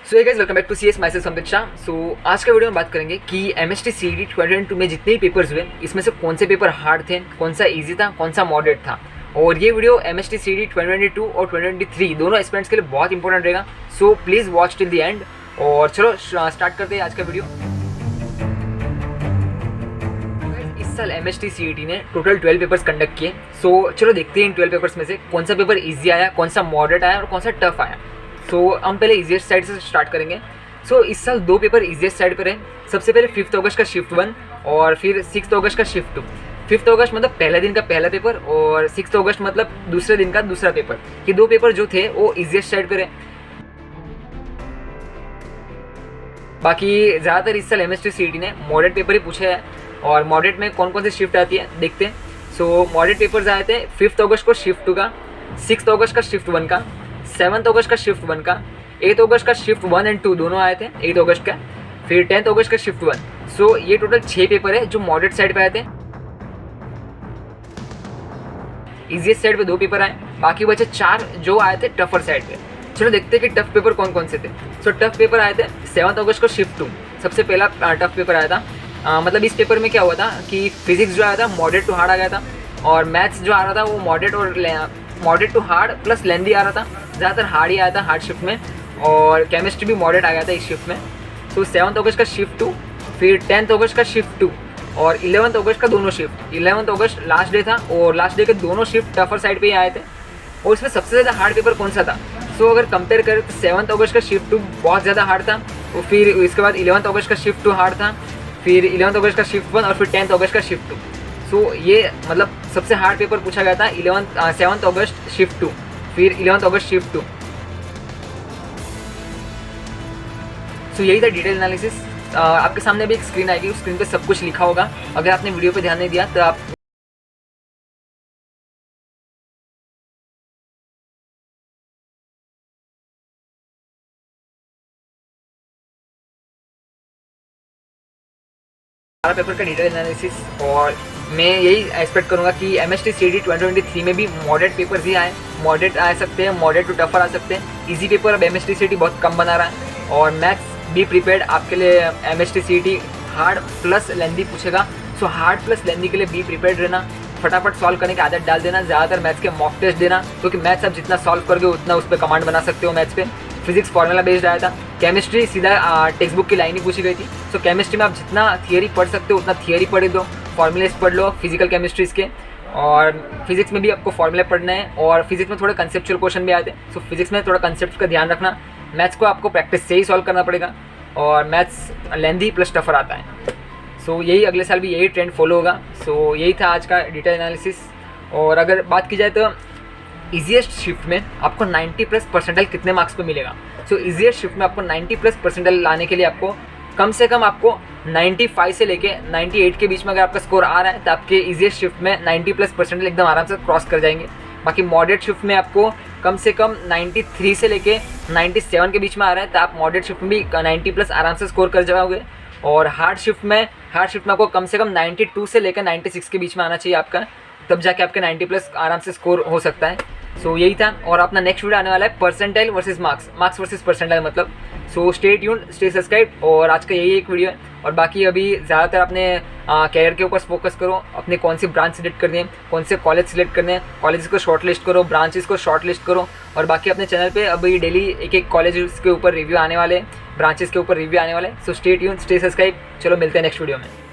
So guys welcome back to C S myself Sambit Shah. So आज के video में बात करेंगे कि एमएसटी सीईटी 2022 में जितने भी पेपर्स हुए इसमें से कौन से पेपर हार्ड थे, कौन सा इजी था, कौन सा मॉडरेट था। और ये वीडियो एमएसटी सीईटी 2022 और 2023 दोनों एस्पिरेंट्स के लिए बहुत इंपॉर्टेंट रहेगा। So please watch till the end. और चलो स्टार्ट करते हैं आज का वीडियो। इस साल एमएसटी सीईटी ने टोटल 12 पेपर्स कंडक्ट किए। सो चलो देखते हैं इन 12 पेपर्स में से कौन सा पेपर ईजी आया, कौन सा मॉडरेट आया और कौन सा टफ आया। सो हम पहले ईजीएस्ट साइड से स्टार्ट करेंगे। सो इस साल दो पेपर ईजीएस्ट साइड पर है। सबसे पहले 5 अगस्त का शिफ्ट 1 और फिर 6 अगस्त का शिफ्ट 2। 5 अगस्त मतलब पहले दिन का पहला पेपर और 6 अगस्त मतलब दूसरे दिन का दूसरा पेपर। ये दो पेपर जो थे वो ईजीएस्ट साइड पर है। बाकी ज़्यादातर इस साल एमएसटी सीईटी ने मॉडरेट पेपर ही पूछा है। और मॉडरेट में कौन कौन सी शिफ्ट आती है देखते हैं। सो मॉडरेट पेपर्स आए थे 5 अगस्त को शिफ्ट 2 का, 6 अगस्त का शिफ्ट 1 का, 7 अगस्त का शिफ्ट 1 का, 8 अगस्त का शिफ्ट 1 एंड 2 दोनों आए थे 8 अगस्त का, फिर 10 अगस्त का शिफ्ट 1। सो ये टोटल 6 पेपर है जो मॉडरेट साइड पे आए थे। इजीएस्ट साइड पे 2 पेपर आए, बाकी बचे 4 जो आए थे टफर साइड पे। चलो देखते हैं कि टफ पेपर कौन कौन से थे। सो टफ पेपर आए थे 7 अगस्त को शिफ्ट 2, सबसे पहला टफ पेपर आया था। मतलब इस पेपर में क्या हुआ था कि फिजिक्स जो आया था मॉडरेट टू हार्ड आ गया था, और मैथ्स जो आ रहा था वो मॉडरेट टू हार्ड प्लस लेंदी आ रहा था। ज़्यादातर हार्ड ही आया था हार्ड शिफ्ट में, और केमिस्ट्री भी मॉडरेट आ गया था इस शिफ्ट में। तो 7 अगस्त का शिफ्ट 2, फिर 10 अगस्त का शिफ्ट 2 और 11 अगस्त का दोनों शिफ्ट। 11 अगस्त लास्ट डे था और लास्ट डे के दोनों शिफ्ट टफर साइड पे ही आए थे। और इसमें सबसे ज़्यादा हार्ड पेपर कौन सा था? सो अगर कंपेयर करें तो 7 अगस्त का शिफ्ट 2 बहुत ज़्यादा हार्ड था, और फिर इसके बाद 11 अगस्त का शिफ्ट 2 हार्ड था, फिर 11 अगस्त का शिफ्ट 1 और फिर 10 अगस्त का शिफ्ट 2। सो ये मतलब सबसे हार्ड पेपर पूछा गया था 7 अगस्त शिफ्ट 2, फिर 11 अगस्त शिफ्ट 2। सो यही था डिटेल एनालिसिस। आपके सामने भी एक स्क्रीन आएगी, उस स्क्रीन पे सब कुछ लिखा होगा। अगर आपने वीडियो पे ध्यान नहीं दिया तो आप पेपर का डिटेल एनालिसिस। और मैं यही एक्सपेक्ट करूंगा कि एमएसटी सीईटी 2023 में भी मॉडरेट पेपर्स ही आए। मॉडरेट आ सकते हैं, मॉडरेट टू टफर आ सकते हैं। इजी पेपर अब एमएसटी सीईटी बहुत कम बना रहा है। और मैथ्स बी प्रिपेयर्ड, आपके लिए एमएसटी सीईटी हार्ड प्लस लेंदी पूछेगा। सो हार्ड प्लस लेंदी के लिए बी प्रिपेयर्ड रहना, फटाफट सॉल्व करने की आदत डाल देना, ज़्यादातर मैथ्स के मॉक टेस्ट देना, क्योंकि मैथ्स आप जितना सॉल्व करोगे उतना उस पर कमांड बना सकते हो मैथ्स पे। फिजिक्स फॉर्मूला बेस्ड आया था। केमिस्ट्री सीधा टेक्स्ट बुक की लाइन ही पूछी गई थी। सो केमिस्ट्री में आप जितना थियरी पढ़ सकते हो उतना थियरी पढ़ दो, फॉर्मूलेस पढ़ लो फिजिकल केमिस्ट्रीज के। और फिजिक्स में भी आपको फॉर्मूले पढ़ना है, और फिजिक्स में थोड़े कंसेप्चुअल क्वेश्चन भी आते हैं। सो फिजिक्स में थोड़ा कंसेप्ट का ध्यान रखना। मैथ्स को आपको प्रैक्टिस से ही सॉल्व करना पड़ेगा, और मैथ्स लेंदी प्लस टफर आता है। सो यही अगले साल भी यही ट्रेंड फॉलो होगा। सो यही था आज का डिटेल एनालिसिस। और अगर बात की जाए तो ईजीएस्ट शिफ्ट में आपको 90+ परसेंटाइल कितने मार्क्स पे मिलेगा? सो ईजीएस्ट शिफ्ट में आपको 90+ परसेंटाइल लाने के लिए आपको कम से कम आपको 95 से लेके 98 के बीच में अगर आपका स्कोर आ रहा है तो आपके ईजीएस्ट शिफ्ट में 90+ परसेंटाइल एकदम आराम से क्रॉस कर जाएंगे। बाकी मॉडरेट शिफ्ट में आपको कम से कम 93 से लेके 97 के बीच में आ रहा है तो आप मॉडरेट शिफ्ट में भी 90+ आराम से स्कोर कर जाओगे। और हार्ड शिफ्ट में आपको कम से कम 92 से लेकर 96 के बीच में आना चाहिए आपका, तब जाके आपके 90+ आराम से स्कोर हो सकता है। सो यही था। और अपना नेक्स्ट वीडियो आने वाला है percentile versus marks versus percentile मतलब। So stay tuned, stay subscribe. और आज का यही एक वीडियो है। और बाकी अभी ज़्यादातर अपने कैरियर के ऊपर फोकस करो, अपने कौन सी ब्रांच सिलेक्ट करनी है, कौन से कॉलेज सिलेक्ट करने हैं, कॉलेज को शॉर्ट लिस्ट करो, ब्रांचेस को शॉर्ट लिस्ट करो। और बाकी अपने चैनल पे अभी डेली एक कॉलेज के ऊपर रिव्यू आने वाले, ब्रांचेस के ऊपर रिव्यू आने वाले। सो स्टे ट्यून्ड, स्टे सब्सक्राइब। चलो मिलते हैं नेक्स्ट वीडियो में।